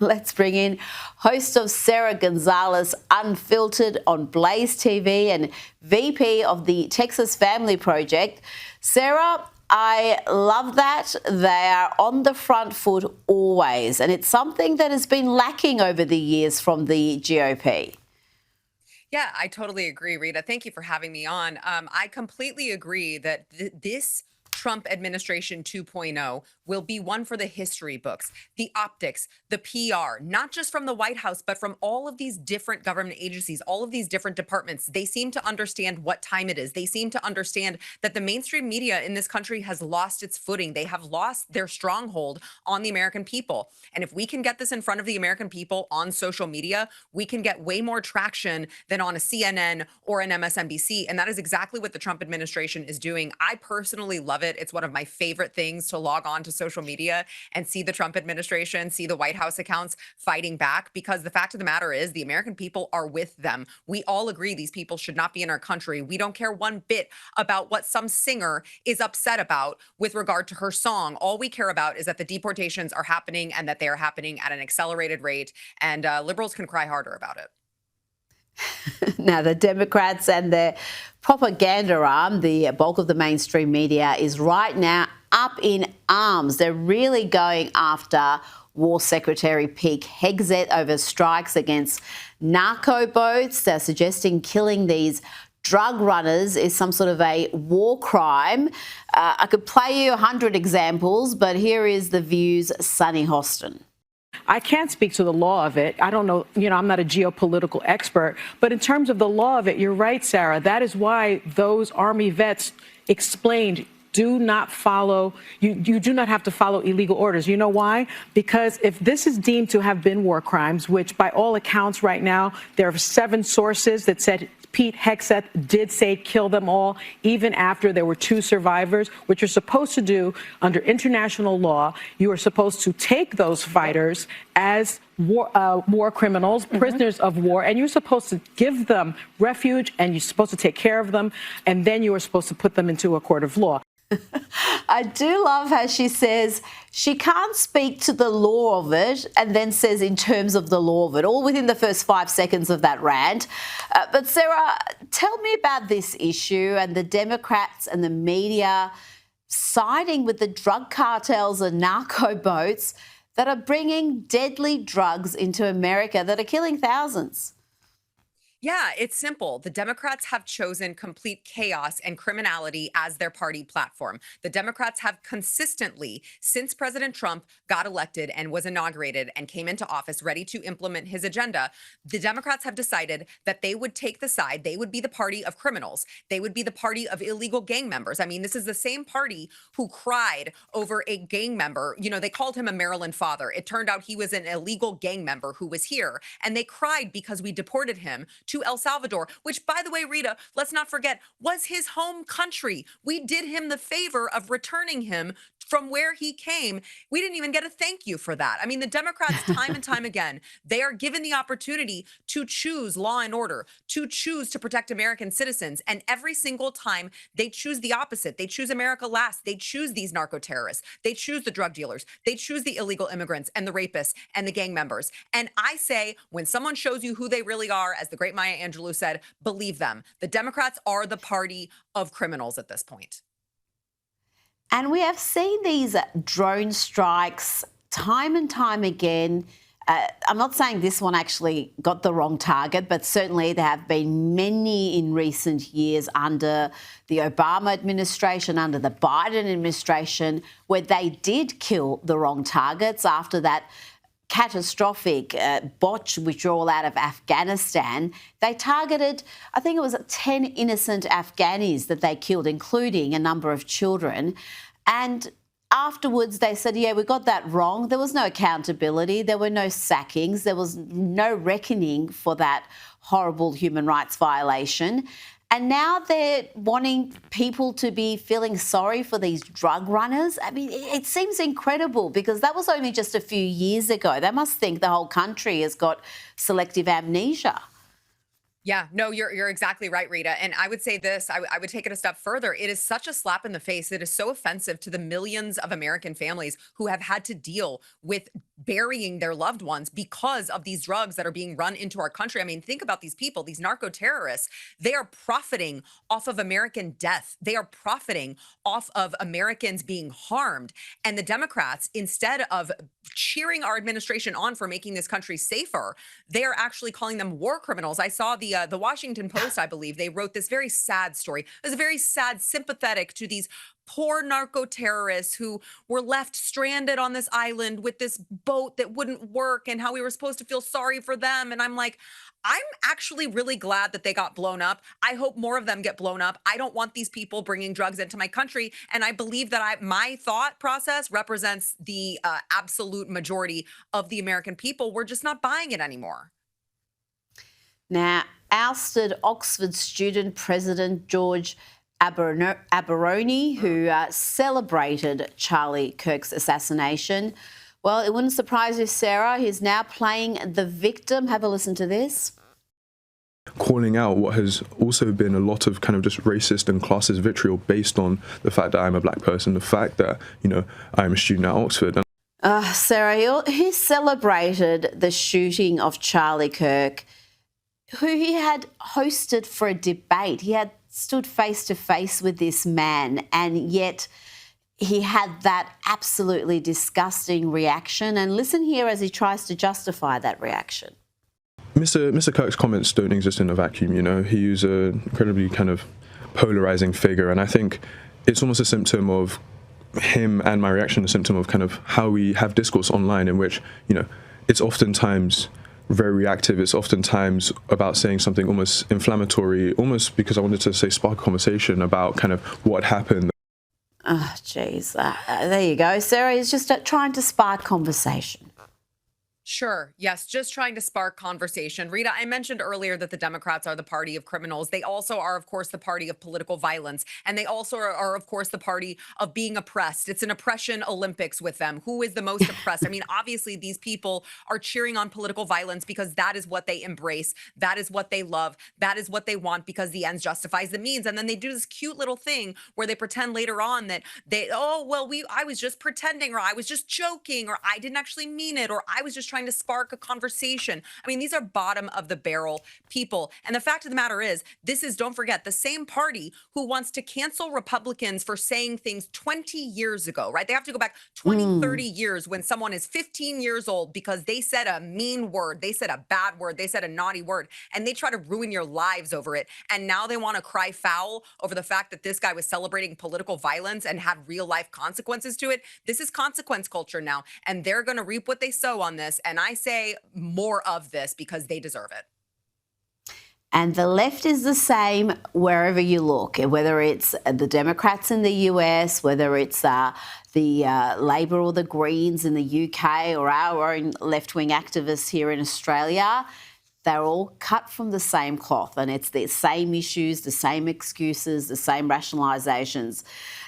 Let's bring in host of Sara Gonzales Unfiltered on BlazeTV and VP of the Texas Family Project. Sara, I love that they are on the front foot always, and it's something that has been lacking over the years from the GOP. Yeah, I totally agree, Rita. Thank you for having me on. I completely agree that this Trump administration 2.0 will be one for the history books, the optics, the PR, not just from the White House, but from all of these different government agencies, all of these different departments. They seem to understand what time it is. They seem to understand that the mainstream media in this country has lost its footing. They have lost their stronghold on the American people. And if we can get this in front of the American people on social media, we can get way more traction than on a CNN or an MSNBC. And that is exactly what the Trump administration is doing. I personally love it. It's one of my favorite things to log on to social media and see the Trump administration, see the White House accounts fighting back, because the fact of the matter is the American people are with them. We all agree these people should not be in our country. We don't care one bit about what some singer is upset about with regard to her song. All we care about is that the deportations are happening and that they are happening at an accelerated rate, and liberals can cry harder about it. Now, the Democrats and their propaganda arm, the bulk of the mainstream media, is right now up in arms. They're really going after War Secretary Pete Hegseth over strikes against narco boats. They're suggesting killing these drug runners is some sort of a war crime. I could play you 100 examples, but here is The View's Sunny Hostin. I can't speak to the law of it. I don't know, I'm not a geopolitical expert, but in terms of the law of it, you're right, Sarah. That is why those Army vets explained do not follow, you do not have to follow illegal orders. You know why? Because if this is deemed to have been war crimes, which by all accounts right now, there are 7 sources that said Pete Hegseth did say kill them all, even after there were 2 survivors, which you're supposed to do under international law. You are supposed to take those fighters as war criminals, prisoners of war, and you're supposed to give them refuge, and you're supposed to take care of them, and then you are supposed to put them into a court of law. I do love how she says she can't speak to the law of it and then says in terms of the law of it, all within the first 5 seconds of that rant. But Sarah, tell me about this issue and the Democrats and the media siding with the drug cartels and narco boats that are bringing deadly drugs into America that are killing thousands. Yeah, it's simple. The Democrats have chosen complete chaos and criminality as their party platform. The Democrats have consistently, since President Trump got elected and was inaugurated and came into office ready to implement his agenda, the Democrats have decided that they would take the side. They would be the party of criminals. They would be the party of illegal gang members. I mean, this is the same party who cried over a gang member. They called him a Maryland father. It turned out he was an illegal gang member who was here. And they cried because we deported him to El Salvador, which, by the way, Rita, let's not forget, was his home country. We did him the favor of returning him from where he came. We didn't even get a thank you for that. I mean, the Democrats, time and time again, they are given the opportunity to choose law and order, to choose to protect American citizens. And every single time they choose the opposite. They choose America last. They choose these narco terrorists. They choose the drug dealers. They choose the illegal immigrants and the rapists and the gang members. And I say, when someone shows you who they really are, as the great Maya Angelou said, believe them. The Democrats are the party of criminals at this point. And we have seen these drone strikes time and time again. I'm not saying this one actually got the wrong target, but certainly there have been many in recent years under the Obama administration, under the Biden administration, where they did kill the wrong targets after that catastrophic botched withdrawal out of Afghanistan. They targeted, I think it was 10 innocent Afghanis that they killed, including a number of children. And afterwards, they said, yeah, we got that wrong. There was no accountability. There were no sackings. There was no reckoning for that horrible human rights violation. And now they're wanting people to be feeling sorry for these drug runners. I mean, it seems incredible because that was only just a few years ago. They must think the whole country has got selective amnesia. Yeah, no, you're exactly right, Rita. And I would say this, I would take it a step further. It is such a slap in the face. It is so offensive to the millions of American families who have had to deal with burying their loved ones because of these drugs that are being run into our country. I mean, think about these people, these narco terrorists. They are profiting off of American death. They are profiting off of Americans being harmed. And the Democrats, instead of cheering our administration on for making this country safer, they are actually calling them war criminals. I saw the Washington Post, I believe, they wrote this very sad story. It was very sad, sympathetic to these poor narco terrorists who were left stranded on this island with this boat that wouldn't work, and how we were supposed to feel sorry for them. And I'm like, I'm actually really glad that they got blown up. I hope more of them get blown up. I don't want these people bringing drugs into my country. And I believe that my thought process represents the absolute majority of the American people. We're just not buying it anymore. Now, ousted Oxford student President George Aberoni, who celebrated Charlie Kirk's assassination. Well, it wouldn't surprise you, Sarah. He's now playing the victim. Have a listen to this. Calling out what has also been a lot of kind of just racist and classist vitriol based on the fact that I'm a black person, the fact that, I'm a student at Oxford. Sarah, he celebrated the shooting of Charlie Kirk, who he had hosted for a debate. He had stood face to face with this man, and yet he had that absolutely disgusting reaction. And listen here as he tries to justify that reaction. Mr. Kirk's comments don't exist in a vacuum, He is an incredibly kind of polarizing figure, and I think it's almost a symptom of him, and my reaction a symptom of kind of how we have discourse online, in which, it's oftentimes very reactive. It's oftentimes about saying something almost inflammatory, almost because I wanted to say spark a conversation about kind of what happened. Oh, geez. There you go, Sarah. He's just trying to spark conversation. Sure. Yes. Just trying to spark conversation. Rita, I mentioned earlier that the Democrats are the party of criminals. They also are, of course, the party of political violence. And they also are, of course, the party of being oppressed. It's an oppression Olympics with them. Who is the most oppressed? I mean, obviously, these people are cheering on political violence because that is what they embrace. That is what they love. That is what they want, because the ends justifies the means. And then they do this cute little thing where they pretend later on that I was just pretending, or I was just joking, or I didn't actually mean it, or I was just trying to spark a conversation. I mean, these are bottom of the barrel people. And the fact of the matter is, this is, don't forget, the same party who wants to cancel Republicans for saying things 20 years ago, right? They have to go back 20, 30 years when someone is 15 years old because they said a mean word, they said a bad word, they said a naughty word, and they try to ruin your lives over it. And now they want to cry foul over the fact that this guy was celebrating political violence and had real life consequences to it. This is consequence culture now, and they're going to reap what they sow on this. And I say more of this because they deserve it. And the left is the same wherever you look, whether it's the Democrats in the US, whether it's the Labor or the Greens in the UK, or our own left-wing activists here in Australia. They're all cut from the same cloth, and it's the same issues, the same excuses, the same rationalisations.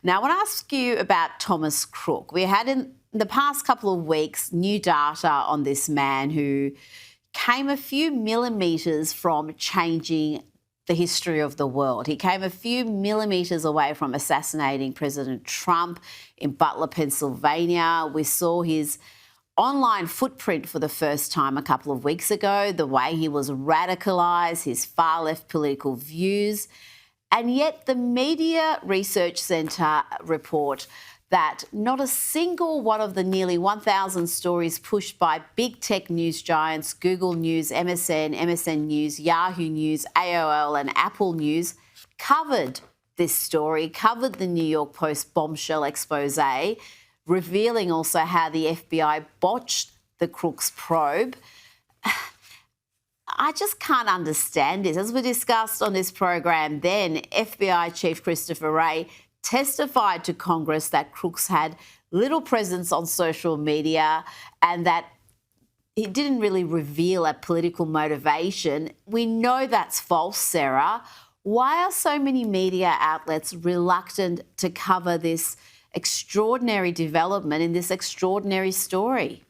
Now, I want to ask you about Thomas Crook. We had in the past couple of weeks new data on this man who came a few millimetres from changing the history of the world. He came a few millimetres away from assassinating President Trump in Butler, Pennsylvania. We saw his online footprint for the first time a couple of weeks ago, the way he was radicalised, his far-left political views. And yet the Media Research Centre report that not a single one of the nearly 1,000 stories pushed by big tech news giants, Google News, MSN News, Yahoo News, AOL and Apple News, covered this story, covered the New York Post bombshell expose, revealing also how the FBI botched the Crooks probe. I just can't understand this. As we discussed on this program then, FBI Chief Christopher Wray testified to Congress that Crooks had little presence on social media and that he didn't really reveal a political motivation. We know that's false, Sarah. Why are so many media outlets reluctant to cover this extraordinary development in this extraordinary story?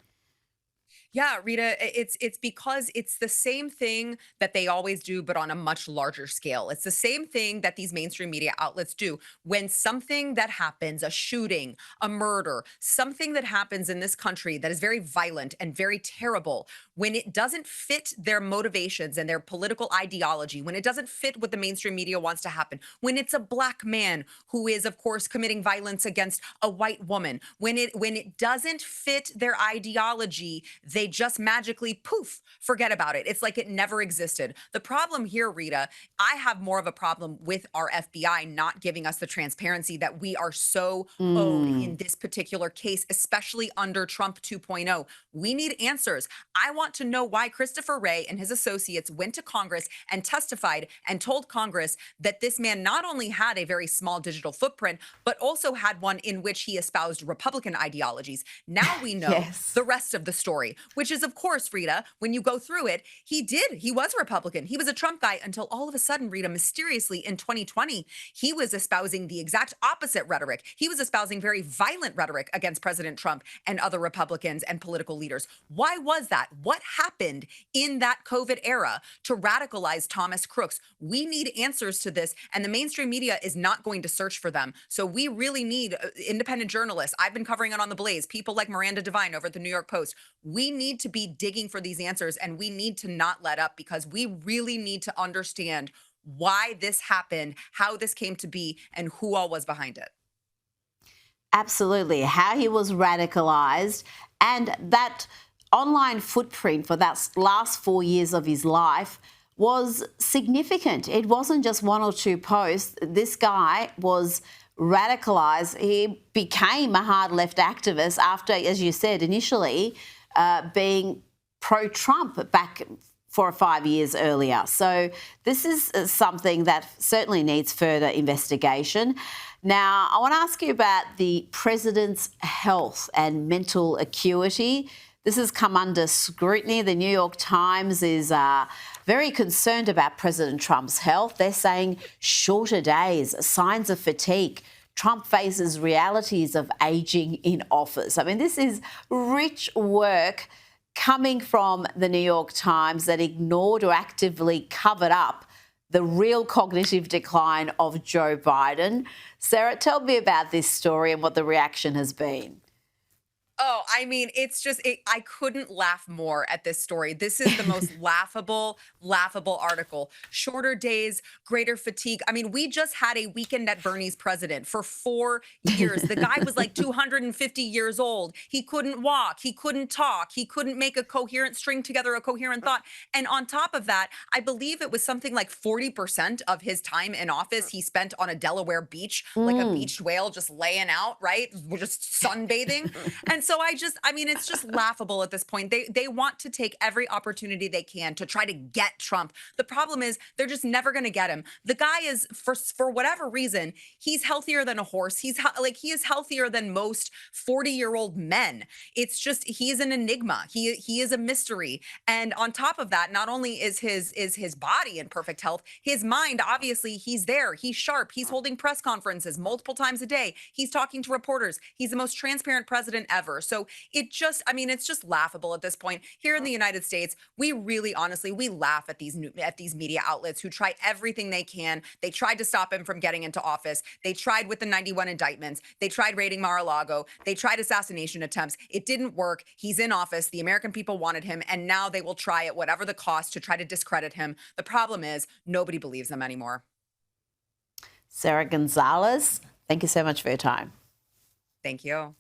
Yeah, Rita, it's because it's the same thing that they always do, but on a much larger scale. It's the same thing that these mainstream media outlets do. When something that happens, a shooting, a murder, something that happens in this country that is very violent and very terrible, when it doesn't fit their motivations and their political ideology, when it doesn't fit what the mainstream media wants to happen, when it's a black man who is, of course, committing violence against a white woman, when it doesn't fit their ideology, they just magically poof, forget about it. It's like it never existed. The problem here, Rita, I have more of a problem with our FBI not giving us the transparency that we are so owed in this particular case, especially under Trump 2.0. We need answers. I want to know why Christopher Wray and his associates went to Congress and testified and told Congress that this man not only had a very small digital footprint, but also had one in which he espoused Republican ideologies. Now we know Yes. the rest of the story, which is, of course, Rita, when you go through it, he was a Republican. He was a Trump guy until all of a sudden, Rita, mysteriously in 2020, he was espousing the exact opposite rhetoric. He was espousing very violent rhetoric against President Trump and other Republicans and political leaders. Why was that? What happened in that COVID era to radicalize Thomas Crooks? We need answers to this, and the mainstream media is not going to search for them. So we really need independent journalists. I've been covering it on The Blaze, people like Miranda Devine over at the New York Post. We need to be digging for these answers, and we need to not let up, because we really need to understand why this happened, how this came to be, and who all was behind it. Absolutely. How he was radicalized, and that online footprint for that last 4 years of his life was significant. It wasn't just one or two posts. This guy was radicalized. He became a hard left activist after, as you said, initially being pro-Trump back 4 or 5 years earlier. So this is something that certainly needs further investigation. Now, I want to ask you about the president's health and mental acuity. This has come under scrutiny. The New York Times is very concerned about President Trump's health. They're saying shorter days, signs of fatigue. Trump faces realities of aging in office. I mean, this is rich work coming from the New York Times that ignored or actively covered up the real cognitive decline of Joe Biden. Sarah, tell me about this story and what the reaction has been. Oh, I mean, it's just, I couldn't laugh more at this story. This is the most laughable article. Shorter days, greater fatigue. I mean, we just had a Weekend at Bernie's president for 4 years. The guy was like 250 years old. He couldn't walk. He couldn't talk. He couldn't make string together a coherent thought. And on top of that, I believe it was something like 40% of his time in office he spent on a Delaware beach, like a beached whale just laying out, right? We're just sunbathing. And so I mean, it's just laughable at this point. They want to take every opportunity they can to try to get Trump. The problem is they're just never going to get him. The guy is, for whatever reason, he's healthier than a horse. He is healthier than most 40-year-old men. It's just, he is an enigma. He is a mystery. And on top of that, not only is his body in perfect health, his mind, obviously, he's there. He's sharp. He's holding press conferences multiple times a day. He's talking to reporters. He's the most transparent president ever. So it's just laughable at this point. Here in the United States, we really, honestly, we laugh at these media outlets who try everything they can. They tried to stop him from getting into office. They tried with the 91 indictments. They tried raiding Mar-a-Lago. They tried assassination attempts. It didn't work. He's in office. The American people wanted him, and now they will try at whatever the cost to try to discredit him. The problem is nobody believes them anymore. Sara Gonzales, thank you so much for your time. Thank you.